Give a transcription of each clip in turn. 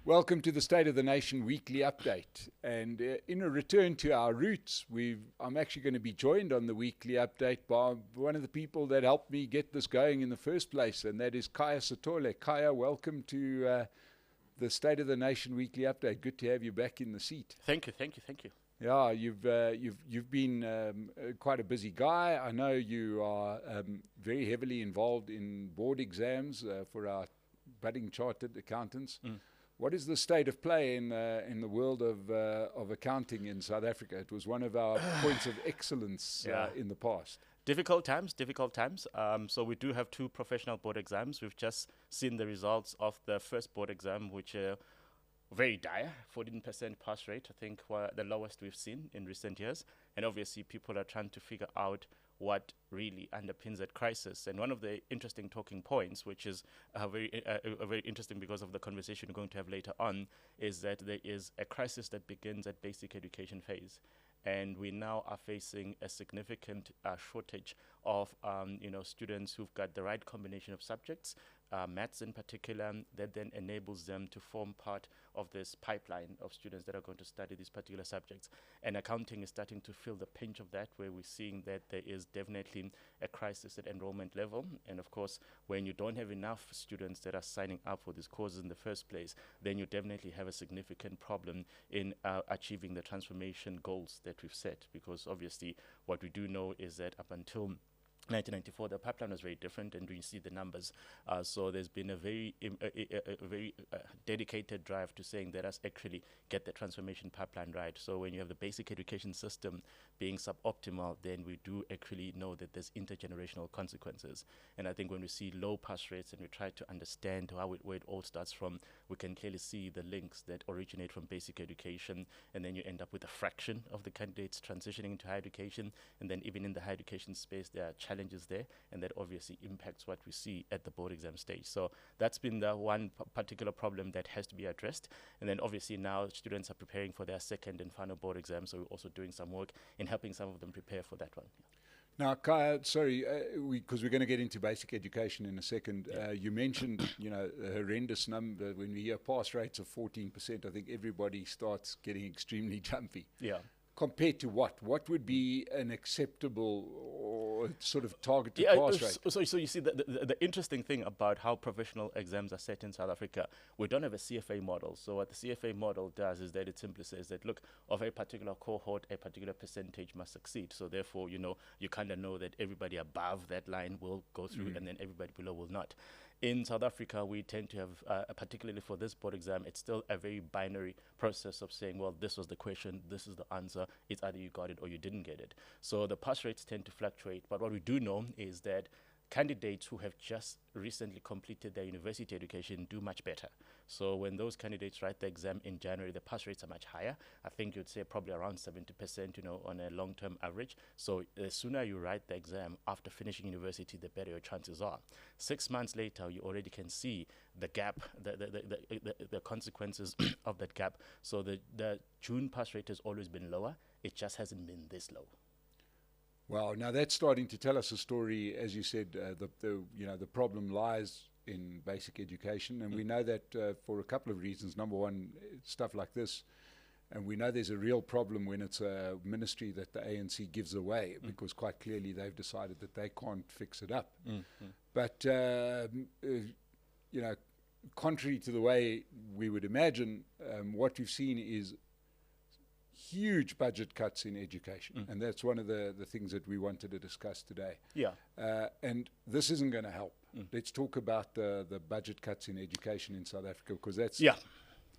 Welcome to the State of the Nation weekly update. And in a return to our roots, I'm actually going to be joined on the weekly update by one of the people that helped me get this going in the first place, and that is Khaya Sithole. Khaya, welcome to the State of the Nation weekly update. Good to have you back in the seat. Thank you. Yeah, you've been quite a busy guy. I know you are very heavily involved in board exams for our budding chartered accountants. What is the state of play in the world of accounting in South Africa? It was one of our points of excellence in the past. Difficult times. So we do have two professional board exams. We've just seen the results of the first board exam, which are very dire, 14% pass rate, I think the lowest we've seen in recent years. And obviously people are trying to figure out what really underpins that crisis. And one of the interesting talking points, which is very interesting because of the conversation we're going to have later on, is that there is a crisis that begins at basic education phase. And we now are facing a significant shortage of students who've got the right combination of subjects, maths in particular, that then enables them to form part of this pipeline of students that are going to study these particular subjects. And accounting is starting to feel the pinch of that, where we're seeing that there is definitely a crisis at enrollment level. And of course, when you don't have enough students that are signing up for these courses in the first place, then you definitely have a significant problem in achieving the transformation goals that we've set. Because obviously, what we do know is that up until 1994, the pipeline was very different, and we see the numbers. So there's been a very dedicated drive to saying that us actually get the transformation pipeline right. So when you have the basic education system being suboptimal, then we do actually know that there's intergenerational consequences. And I think when we see low pass rates and we try to understand where it all starts from, we can clearly see the links that originate from basic education, and then you end up with a fraction of the candidates transitioning into higher education. And then even in the higher education space, there are challenges there, and that obviously impacts what we see at the board exam stage. So that's been the one particular problem that has to be addressed. And then obviously now students are preparing for their second and final board exam, so we're also doing some work in helping some of them prepare for that one. Now, Khaya, sorry, because we're going to get into basic education in a second. You mentioned, a horrendous number. When we hear pass rates of 14%, I think everybody starts getting extremely jumpy. Yeah. Compared to what? What would be an acceptable or sort of targeted pass rate? So you see, the interesting thing about how professional exams are set in South Africa, we don't have a CFA model. So what the CFA model does is that it simply says that, look, of a particular cohort, a particular percentage must succeed. So therefore, you kind of know that everybody above that line will go through and then everybody below will not. In South Africa, we tend to have, particularly for this board exam, it's still a very binary process of saying, well, this was the question, this is the answer. It's either you got it or you didn't get it. So the pass rates tend to fluctuate. But what we do know is that candidates who have just recently completed their university education do much better. So when those candidates write the exam in January, the pass rates are much higher. I think you'd say probably around 70%, on a long-term average. So the sooner you write the exam after finishing university, the better your chances are. 6 months later, you already can see the gap, the consequences of that gap. So the June pass rate has always been lower. It just hasn't been this low. Wow, now that's starting to tell us a story. As you said, the problem lies in basic education, and we know that for a couple of reasons. Number one, stuff like this, and we know there's a real problem when it's a ministry that the ANC gives away, because quite clearly they've decided that they can't fix it up. But contrary to the way we would imagine, what we've seen is huge budget cuts in education, and that's one of the things that we wanted to discuss today. And this isn't going to help. Let's talk about the budget cuts in education in South Africa, because that's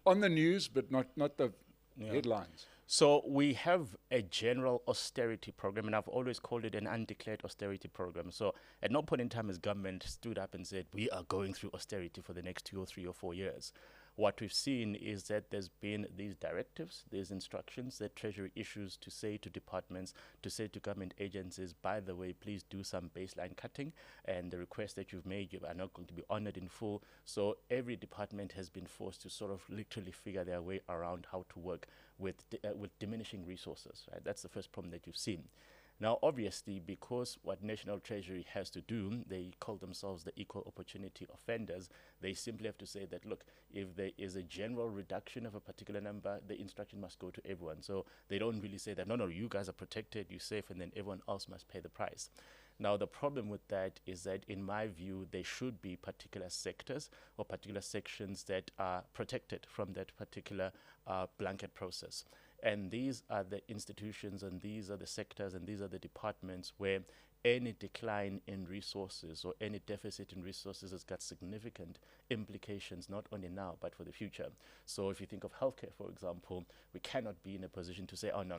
on the news, but not the headlines. So we have a general austerity program, and I've always called it an undeclared austerity program. So at no point in time has government stood up and said, we are going through austerity for the next 2 or 3 or 4 years. What we've seen is that there's been these directives, these instructions that Treasury issues to say to departments, to say to government agencies, by the way, please do some baseline cutting, and the requests that you've made are not going to be honored in full. So every department has been forced to sort of literally figure their way around how to work with diminishing resources. Right? That's the first problem that you've seen. Now, obviously, because what National Treasury has to do, they call themselves the equal opportunity offenders. They simply have to say that, look, if there is a general reduction of a particular number, the instruction must go to everyone. So they don't really say that, no, you guys are protected, you're safe, and then everyone else must pay the price. Now, the problem with that is that, in my view, there should be particular sectors or particular sections that are protected from that particular blanket process. And these are the institutions, and these are the sectors, and these are the departments where any decline in resources or any deficit in resources has got significant implications, not only now, but for the future. So if you think of healthcare, for example, we cannot be in a position to say, oh, no,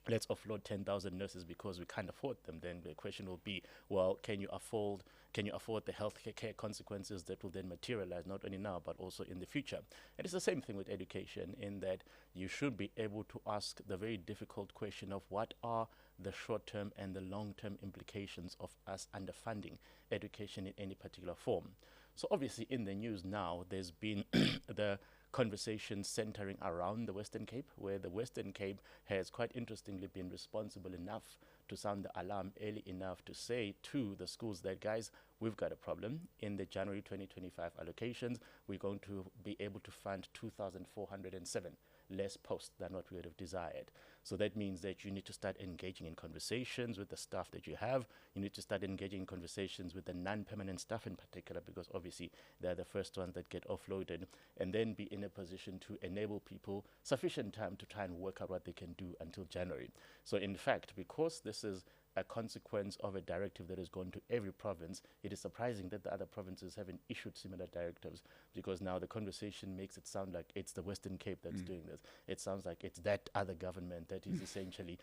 let's offload 10,000 nurses because we can't afford them. Then the question will be, well, can you afford the healthcare consequences that will then materialize, not only now, but also in the future? And it's the same thing with education, in that you should be able to ask the very difficult question of what are the short-term and the long-term implications of us underfunding education in any particular form. So obviously in the news now, there's been the conversation centering around the Western Cape, where the Western Cape has quite interestingly been responsible enough to sound the alarm early enough to say to the schools that, guys, we've got a problem. In the January 2025 allocations, we're going to be able to fund 2,407 less posts than what we would have desired. So that means that you need to start engaging in conversations with the staff that you have. You need to start engaging in conversations with the non-permanent staff in particular, because obviously they're the first ones that get offloaded, and then be in a position to enable people sufficient time to try and work out what they can do until January. So in fact, because this is a consequence of a directive that has gone to every province, it is surprising that the other provinces haven't issued similar directives, because now the conversation makes it sound like it's the Western Cape that's doing this. It sounds like it's that other government that is essentially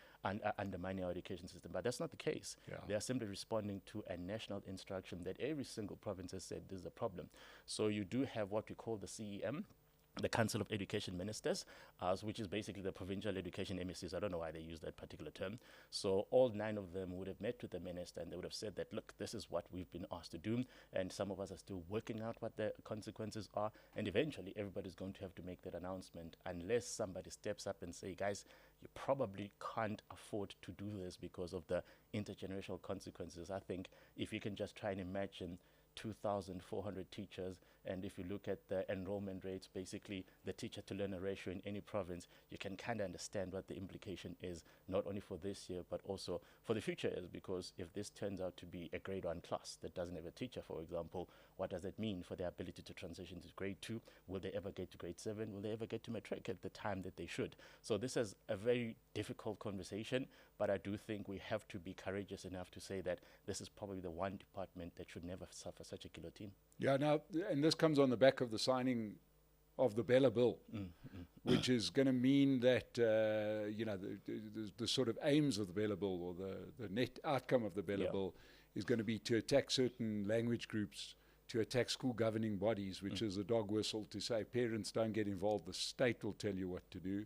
undermining our education system. But that's not the case. Yeah. They are simply responding to a national instruction that every single province has said this is a problem. So you do have what we call the CEM, the Council of Education Ministers, which is basically the provincial education MSCs. I don't know why they use that particular term. So all 9 of them would have met with the minister, and they would have said that, look, this is what we've been asked to do, and some of us are still working out what the consequences are, and eventually everybody's going to have to make that announcement, unless somebody steps up and say, guys, you probably can't afford to do this because of the intergenerational consequences. I think if you can just try and imagine 2,400 teachers, and if you look at the enrollment rates, basically the teacher-to-learner ratio in any province, you can kind of understand what the implication is, not only for this year, but also for the future years, because if this turns out to be a grade 1 class that doesn't have a teacher, for example, what does that mean for their ability to transition to grade 2? Will they ever get to grade 7? Will they ever get to matric at the time that they should? So this is a very difficult conversation, but I do think we have to be courageous enough to say that this is probably the one department that should never suffer such a guillotine. Yeah, now, and this comes on the back of the signing of the Bella Bill, which is going to mean that, the sort of aims of the Bella Bill, or the net outcome of the Bella Bill, is going to be to attack certain language groups, to attack school governing bodies, which is a dog whistle to say parents don't get involved, the state will tell you what to do.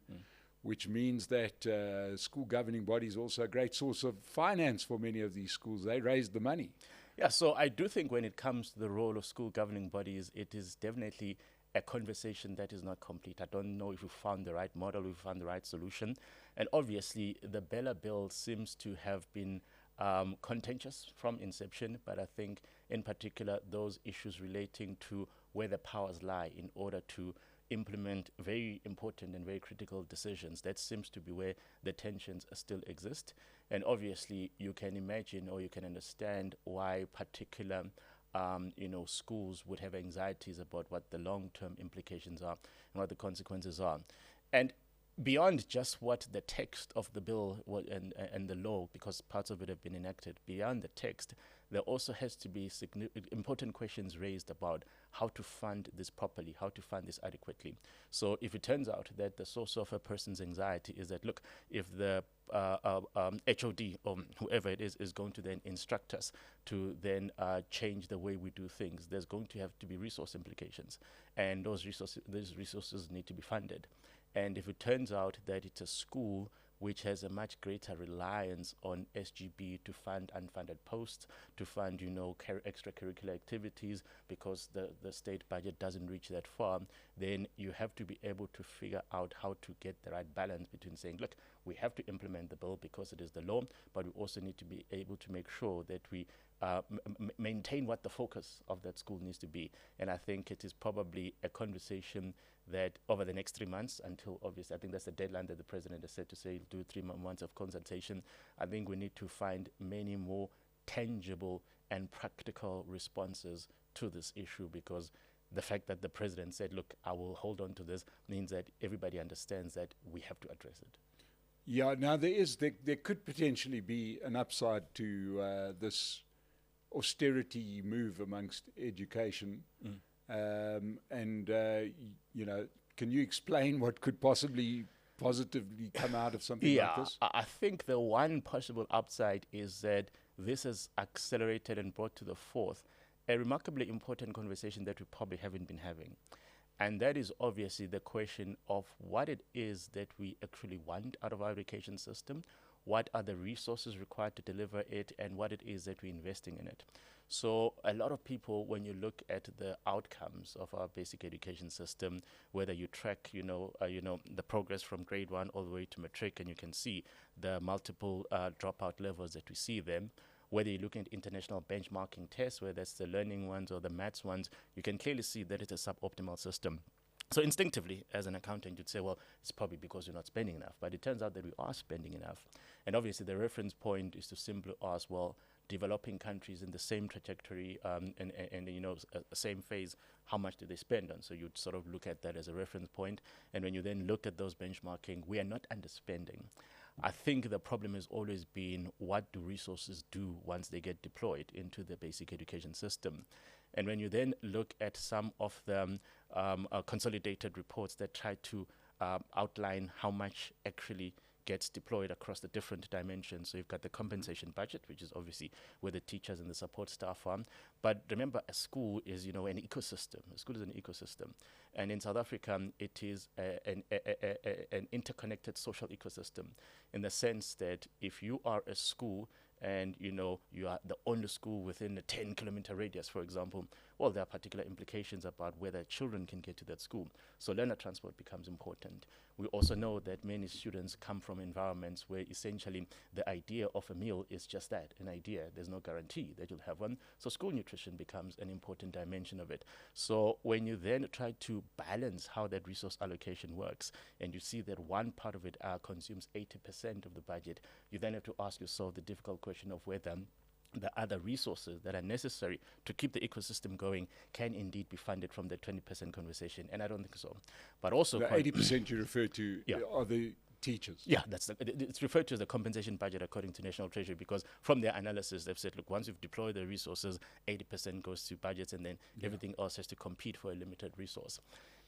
Which means that school governing bodies are also a great source of finance for many of these schools. They raise the money. Yeah, so I do think when it comes to the role of school governing bodies, it is definitely a conversation that is not complete. I don't know if we found the right model, we found the right solution. And obviously, the Bella Bill seems to have been contentious from inception, but I think in particular those issues relating to where the powers lie in order to implement very important and very critical decisions, that seems to be where the tensions still exist. And obviously you can imagine, or you can understand, why particular schools would have anxieties about what the long-term implications are and what the consequences are. And beyond just what the text of the bill and the law, because parts of it have been enacted, beyond the text, there also has to be important questions raised about how to fund this properly, how to fund this adequately. So if it turns out that the source of a person's anxiety is that, look, if the HOD or whoever it is going to then instruct us to then change the way we do things, there's going to have to be resource implications, and those resources need to be funded. And if it turns out that it's a school which has a much greater reliance on SGB to fund unfunded posts, to fund, extracurricular activities, because the state budget doesn't reach that far, then you have to be able to figure out how to get the right balance between saying, look, we have to implement the bill because it is the law, but we also need to be able to make sure that we maintain what the focus of that school needs to be. And I think it is probably a conversation that over the next 3 months, until obviously, I think that's the deadline that the president has said to say he'll do 3 months of consultation. I think we need to find many more tangible and practical responses to this issue, because the fact that the president said, look, I will hold on to this, means that everybody understands that we have to address it. Yeah, now there could potentially be an upside to this austerity move amongst education. Can you explain what could possibly positively come out of something like this? I think the one possible upside is that this has accelerated and brought to the forth a remarkably important conversation that we probably haven't been having. And that is obviously the question of what it is that we actually want out of our education system, what are the resources required to deliver it, and what it is that we're investing in it. So a lot of people, when you look at the outcomes of our basic education system, whether you track, the progress from grade 1 all the way to matric, and you can see the multiple dropout levels that we see them, whether you're looking at international benchmarking tests, whether it's the learning ones or the maths ones, you can clearly see that it's a suboptimal system. So instinctively, as an accountant, you'd say, well, it's probably because you're not spending enough. But it turns out that we are spending enough. And obviously, the reference point is to simply ask, well, developing countries in the same trajectory and same phase, how much do they spend on? So you'd sort of look at that as a reference point. And when you then look at those benchmarking, we are not underspending. I think the problem has always been, what do resources do once they get deployed into the basic education system? And when you then look at some of the consolidated reports that try to outline how much actually gets deployed across the different dimensions. So you've got the compensation budget, which is obviously where the teachers and the support staff are. But remember, a school is, an ecosystem. A school is an ecosystem. And in South Africa, it is an interconnected social ecosystem, in the sense that if you are a school and you are the only school within a 10-kilometer radius, for example, well, there are particular implications about whether children can get to that school. So learner transport becomes important. We also know that many students come from environments where essentially the idea of a meal is just that, an idea. There's no guarantee that you'll have one. So school nutrition becomes an important dimension of it. So when you then try to balance how that resource allocation works, and you see that one part of it consumes 80% of the budget, you then have to ask yourself the difficult question of whether the other resources that are necessary to keep the ecosystem going can indeed be funded from the 20% conversation, and I don't think so. But also, the 80% you refer to are the teachers. Yeah, it's referred to as the compensation budget according to National Treasury, because from their analysis, they've said, look, once you've deployed the resources, 80% goes to budgets, and then everything else has to compete for a limited resource.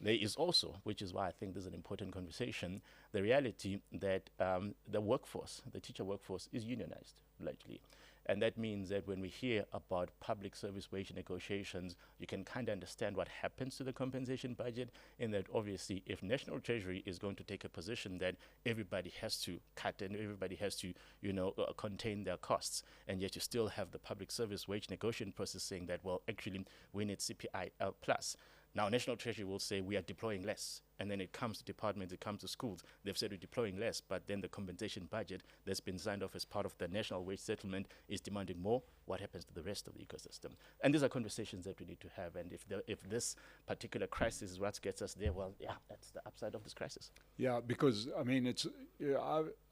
There is also, which is why I think this is an important conversation, the reality that the workforce, the teacher workforce, is unionized largely. And that means that when we hear about public service wage negotiations, you can kind of understand what happens to the compensation budget, in that obviously if National Treasury is going to take a position that everybody has to cut and everybody has to, contain their costs, and yet you still have the public service wage negotiation process saying that, well, actually we need CPI plus. Now, National Treasury will say we are deploying less, and then it comes to departments, it comes to schools. They've said we're deploying less, but then the compensation budget that's been signed off as part of the national wage settlement is demanding more. What happens to the rest of the ecosystem? And these are conversations that we need to have. And if this particular crisis is what gets us there, well, yeah, that's the upside of this crisis. Yeah, because, I mean,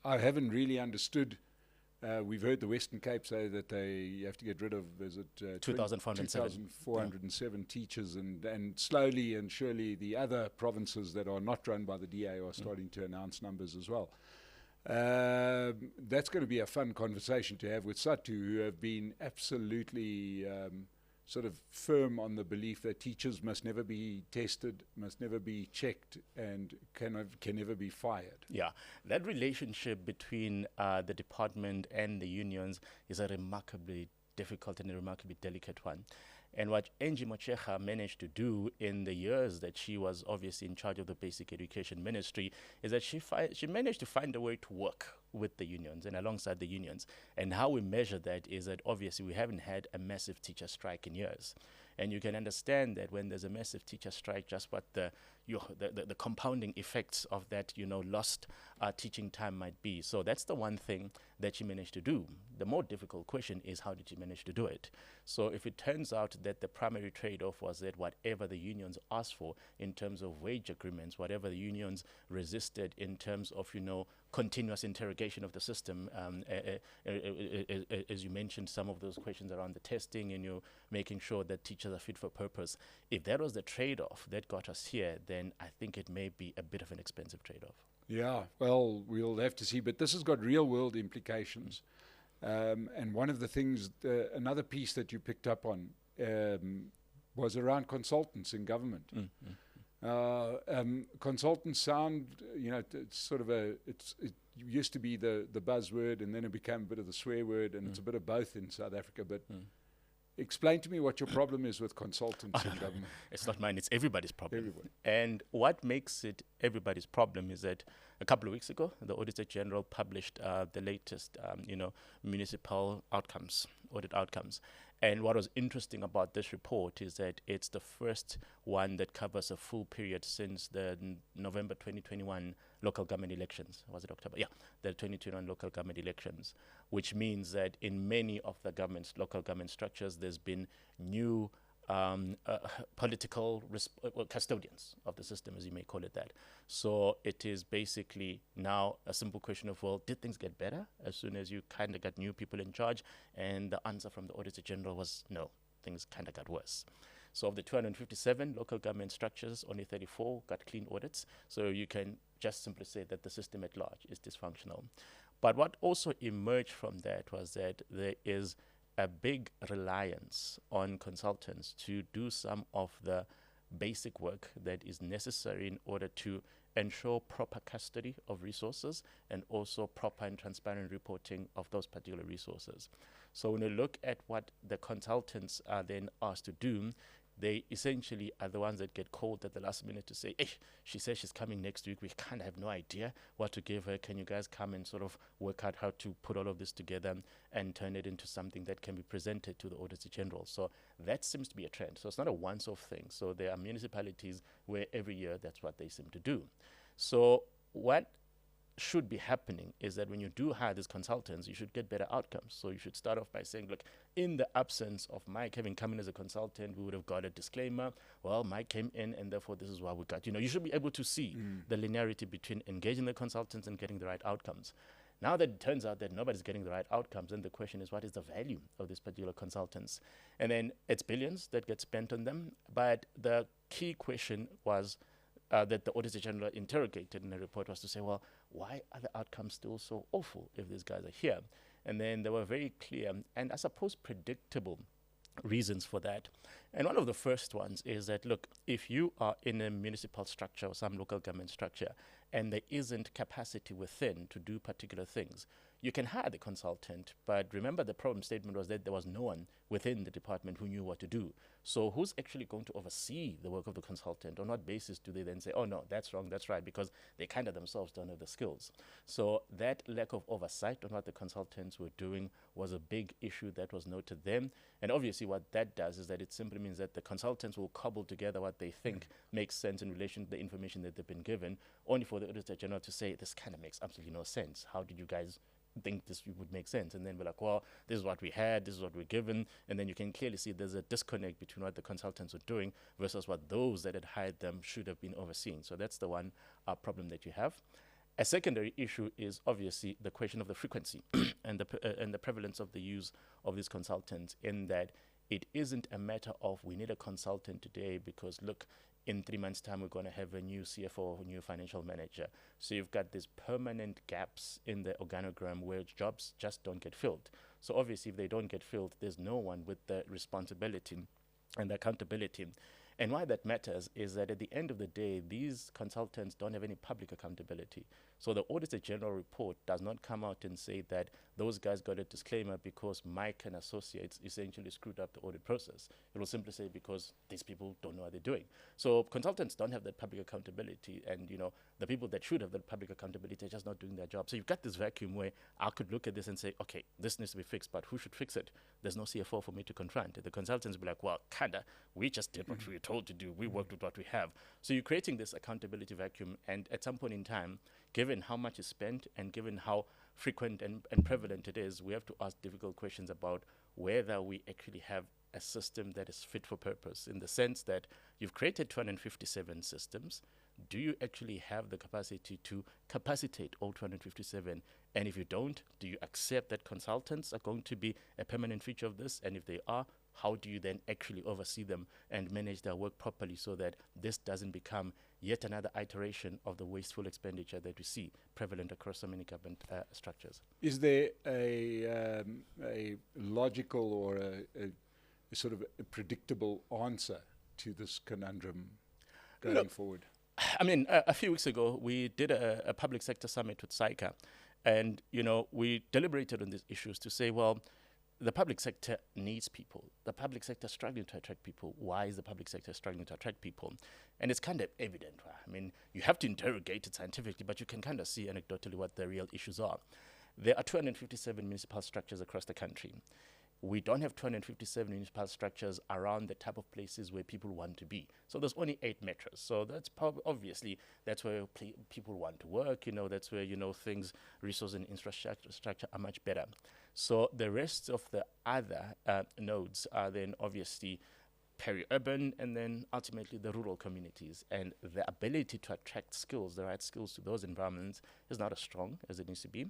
I haven't really understood. We've heard the Western Cape say that they have to get rid of, is it 2,407 teachers, and slowly and surely the other provinces that are not run by the DA are starting to announce numbers as well. That's going to be a fun conversation to have with SATU, who have been absolutely sort of firm on the belief that teachers must never be tested, must never be checked, and can never be fired. Yeah, that relationship between the department and the unions is a remarkably difficult and a remarkably delicate one. And what Angie Mochecha managed to do in the years that she was obviously in charge of the basic education ministry is that she managed to find a way to work with the unions and alongside the unions. And how we measure that is that obviously we haven't had a massive teacher strike in years. And you can understand that when there's a massive teacher strike, just what the compounding effects of that, lost teaching time might be. So that's the one thing that she managed to do. The more difficult question is, how did she manage to do it? So if it turns out that the primary trade-off was that whatever the unions asked for in terms of wage agreements, whatever the unions resisted in terms of, continuous interrogation of the system, as you mentioned, some of those questions around the testing and making sure that teachers are fit for purpose. If that was the trade-off that got us here, then I think it may be a bit of an expensive trade-off. Yeah, well, we'll have to see. But this has got real-world implications. And one of the things, another piece that you picked up on was around consultants in government. Consultants sound, it's sort of it used to be the buzzword, and then it became a bit of the swear word, and it's a bit of both in South Africa. But explain to me what your problem is with consultants in government. It's not mine, it's everybody's problem. Everybody. And what makes it everybody's problem is that a couple of weeks ago, the Auditor General published the latest, municipal audit outcomes. And what was interesting about this report is that it's the first one that covers a full period since the November 2021 local government elections. Was it October? Yeah, the 2021 local government elections, which means that in many of the local government structures, there's been new political custodians of the system, as you may call it that. So it is basically now a simple question of, well, did things get better as soon as you kind of got new people in charge? And the answer from the Auditor General was no, things kind of got worse. So of the 257 local government structures, only 34 got clean audits. So you can just simply say that the system at large is dysfunctional. But what also emerged from that was that there is a big reliance on consultants to do some of the basic work that is necessary in order to ensure proper custody of resources and also proper and transparent reporting of those particular resources. So when you look at what the consultants are then asked to do, they essentially are the ones that get called at the last minute to say, hey, she says she's coming next week. We kind of have no idea what to give her. Can you guys come and sort of work out how to put all of this together and turn it into something that can be presented to the Auditor General? So that seems to be a trend. So it's not a once-off thing. So there are municipalities where every year that's what they seem to do. So what should be happening is that when you do hire these consultants, you should get better outcomes. So you should start off by saying, look, in the absence of Mike having come in as a consultant, we would have got a disclaimer. Well, Mike came in, and therefore this is what we got. You should be able to see the linearity between engaging the consultants and getting the right outcomes. Now that it turns out that nobody's getting the right outcomes, then the question is, what is the value of these particular consultants? And then it's billions that get spent on them. But the key question was that the Auditor General interrogated in the report was to say, well, why are the outcomes still so awful if these guys are here? And then there were very clear and I suppose predictable reasons for that. And one of the first ones is that, look, if you are in a municipal structure or some local government structure and there isn't capacity within to do particular things, you can hire the consultant, but remember the problem statement was that there was no one within the department who knew what to do. So who's actually going to oversee the work of the consultant? On what basis do they then say, oh no, that's wrong, that's right, because they kind of themselves don't have the skills. So that lack of oversight on what the consultants were doing was a big issue that was noted then. And obviously what that does is that it simply means that the consultants will cobble together what they think makes sense in relation to the information that they've been given, only for the Auditor General to say, this kind of makes absolutely no sense. How did you guys think this would make sense? And then we're like, well, this is what we had, this is what we're given. And then you can clearly see there's a disconnect between what the consultants were doing versus what those that had hired them should have been overseeing. So that's the one problem that you have. A secondary issue is obviously the question of the frequency and the prevalence of the use of these consultants, in that it isn't a matter of we need a consultant today because, look, in 3 months' time, we're going to have a new CFO or a new financial manager. So you've got these permanent gaps in the organogram where jobs just don't get filled. So obviously, if they don't get filled, there's no one with the responsibility and the accountability. And why that matters is that at the end of the day, these consultants don't have any public accountability. So the Auditor General report does not come out and say that those guys got a disclaimer because Mike and Associates essentially screwed up the audit process. It will simply say because these people don't know what they're doing. So consultants don't have that public accountability, and the people that should have that public accountability are just not doing their job. So you've got this vacuum where I could look at this and say, okay, this needs to be fixed, but who should fix it? There's no CFO for me to confront. The consultants will be like, well, kinda, we just did what we were told to do. We worked with what we have. So you're creating this accountability vacuum, and at some point in time, given how much is spent and given how frequent and prevalent it is, we have to ask difficult questions about whether we actually have a system that is fit for purpose, in the sense that you've created 257 systems. Do you actually have the capacity to capacitate all 257? And if you don't, do you accept that consultants are going to be a permanent feature of this? And if they are, how do you then actually oversee them and manage their work properly so that this doesn't become yet another iteration of the wasteful expenditure that we see prevalent across so many government structures? Is there a logical or a sort of a predictable answer to this conundrum going forward? I mean, a few weeks ago, we did a public sector summit with SAICA, and, we deliberated on these issues to say, well, the public sector needs people. The public sector is struggling to attract people. Why is the public sector struggling to attract people? And it's kind of evident, right? I mean, you have to interrogate it scientifically, but you can kind of see anecdotally what the real issues are. There are 257 municipal structures across the country. We don't have 257 municipal structures around the type of places where people want to be. So there's only 8 metros. So that's obviously, that's where people want to work. That's where, things, resource and infrastructure are much better. So the rest of the other nodes are then obviously peri-urban and then ultimately the rural communities. And the ability to attract skills, the right skills to those environments is not as strong as it needs to be.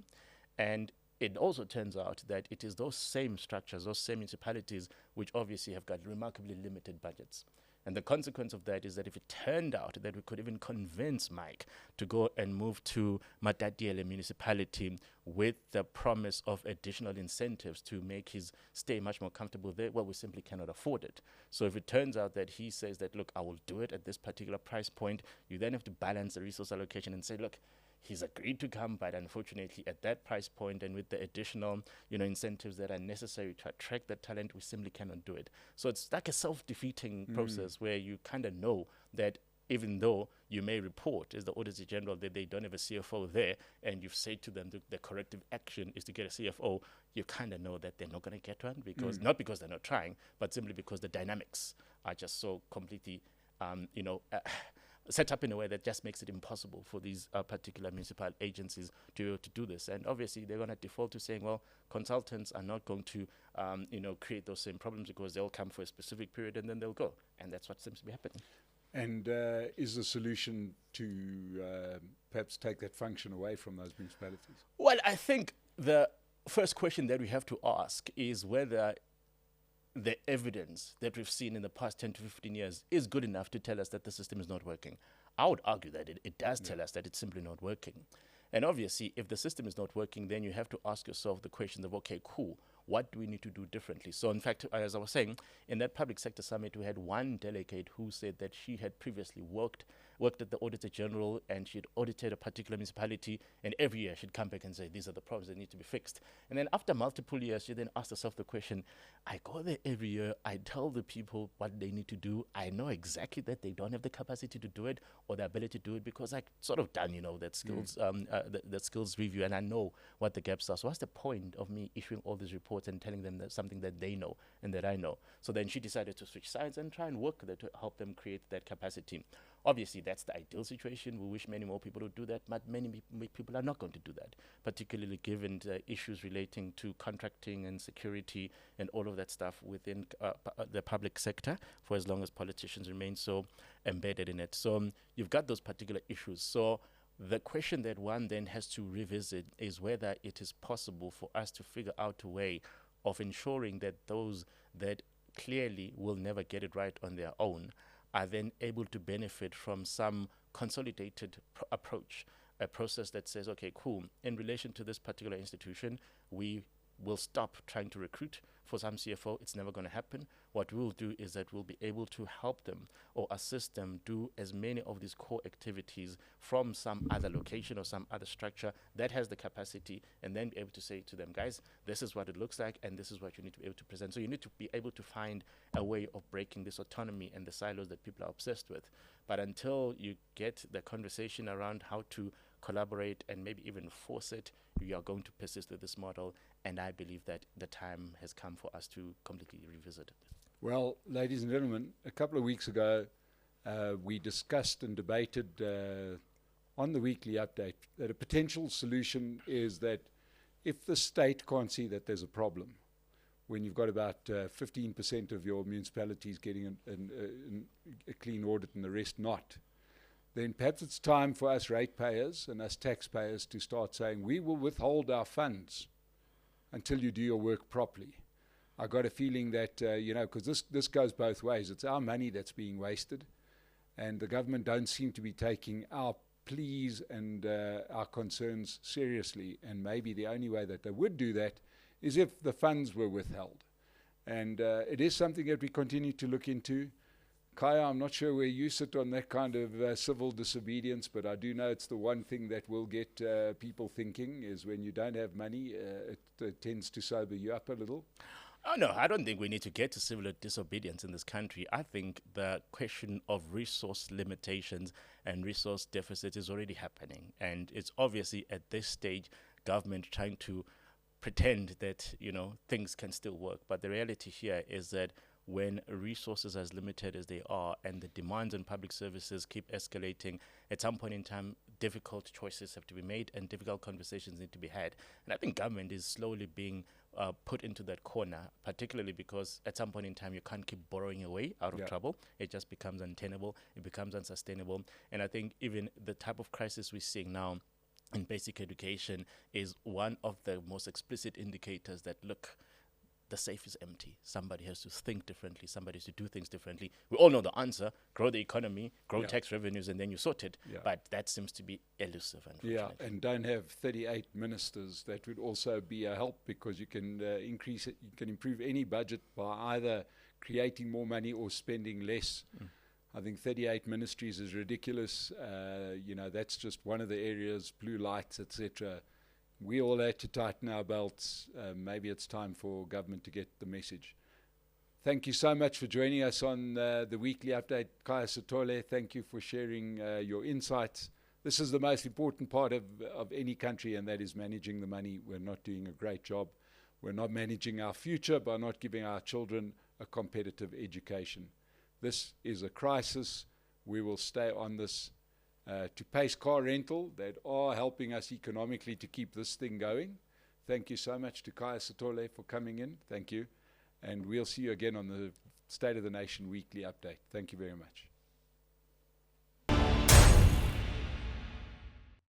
And it also turns out that it is those same structures, those same municipalities, which obviously have got remarkably limited budgets. And the consequence of that is that if it turned out that we could even convince Mike to go and move to Matatiele municipality with the promise of additional incentives to make his stay much more comfortable there, well, we simply cannot afford it. So if it turns out that he says that, look, I will do it at this particular price point, you then have to balance the resource allocation and say, look, he's agreed to come, but unfortunately at that price point and with the additional, incentives that are necessary to attract that talent, we simply cannot do it. So it's like a self-defeating process where you kind of know that even though you may report as the Auditor General that they don't have a CFO there, and you've said to them the corrective action is to get a CFO, you kind of know that they're not going to get one, because not because they're not trying, but simply because the dynamics are just so completely, set up in a way that just makes it impossible for these particular municipal agencies to do this. And obviously, they're going to default to saying, well, consultants are not going to, create those same problems because they'll come for a specific period and then they'll go. And that's what seems to be happening. And is the solution to perhaps take that function away from those municipalities? Well, I think the first question that we have to ask is whether the evidence that we've seen in the past 10 to 15 years is good enough to tell us that the system is not working. I would argue that it does tell us that it's simply not working. And obviously, if the system is not working, then you have to ask yourself the questions of, okay, cool, what do we need to do differently? So in fact, as I was saying, in that public sector summit, we had one delegate who said that she had previously worked at the Auditor General and she'd audited a particular municipality, and every year she'd come back and say, these are the problems that need to be fixed. And then after multiple years, she then asked herself the question, I go there every year, I tell the people what they need to do, I know exactly that they don't have the capacity to do it or the ability to do it because I sort of done, that skills, the skills review, and I know what the gaps are. So what's the point of me issuing all these reports and telling them that something that they know and that I know? So then she decided to switch sides and try and work there to help them create that capacity. Obviously, that's the ideal situation. We wish many more people would do that, but many people are not going to do that, particularly given the issues relating to contracting and security and all of that stuff within the public sector for as long as politicians remain so embedded in it. So you've got those particular issues. So the question that one then has to revisit is whether it is possible for us to figure out a way of ensuring that those that clearly will never get it right on their own are then able to benefit from some consolidated approach, a process that says, okay, cool, in relation to this particular institution, we will stop trying to recruit for some CFO, it's never going to happen. What we'll do is that we'll be able to help them or assist them do as many of these core activities from some other location or some other structure that has the capacity, and then be able to say to them, guys, this is what it looks like, and this is what you need to be able to present. So you need to be able to find a way of breaking this autonomy and the silos that people are obsessed with. But until you get the conversation around how to collaborate and maybe even force it, you are going to persist with this model. And I believe that the time has come for us to completely revisit it. Well, ladies and gentlemen, a couple of weeks ago, we discussed and debated on the weekly update that a potential solution is that if the state can't see that there's a problem, when you've got about 15% of your municipalities getting a clean audit and the rest not, then perhaps it's time for us ratepayers and us taxpayers to start saying, we will withhold our funds until you do your work properly. I got a feeling that, because this goes both ways. It's our money that's being wasted, and the government don't seem to be taking our pleas and our concerns seriously. And maybe the only way that they would do that is if the funds were withheld. And it is something that we continue to look into. Khaya, I'm not sure where you sit on that kind of civil disobedience, but I do know it's the one thing that will get people thinking, is when you don't have money, it tends to sober you up a little. Oh, no, I don't think we need to get to civil disobedience in this country. I think the question of resource limitations and resource deficit is already happening. And it's obviously at this stage, government trying to pretend that, things can still work. But the reality here is that when resources are as limited as they are and the demands on public services keep escalating, at some point in time, difficult choices have to be made and difficult conversations need to be had. And I think government is slowly being put into that corner, particularly because at some point in time, you can't keep borrowing away out of trouble. It just becomes untenable. It becomes unsustainable. And I think even the type of crisis we're seeing now in basic education is one of the most explicit indicators that, look, the safe is empty. Somebody has to think differently. Somebody has to do things differently. We all know the answer: grow the economy, grow tax revenues, and then you sort it. But that seems to be elusive, unfortunately. Yeah, and don't have 38 ministers. That would also be a help, because you can increase it. You can improve any budget by either creating more money or spending less. I think 38 ministries is ridiculous. That's just one of the areas, blue lights, etc. We all had to tighten our belts. Maybe it's time for government to get the message. Thank you so much for joining us on the weekly update. Khaya Sithole, thank you for sharing your insights. This is the most important part of any country, and that is managing the money. We're not doing a great job. We're not managing our future by not giving our children a competitive education. This is a crisis. We will stay on this to Pace Car Rental that are helping us economically to keep this thing going. Thank you so much to Khaya Sithole for coming in. Thank you. And we'll see you again on the State of the Nation weekly update. Thank you very much.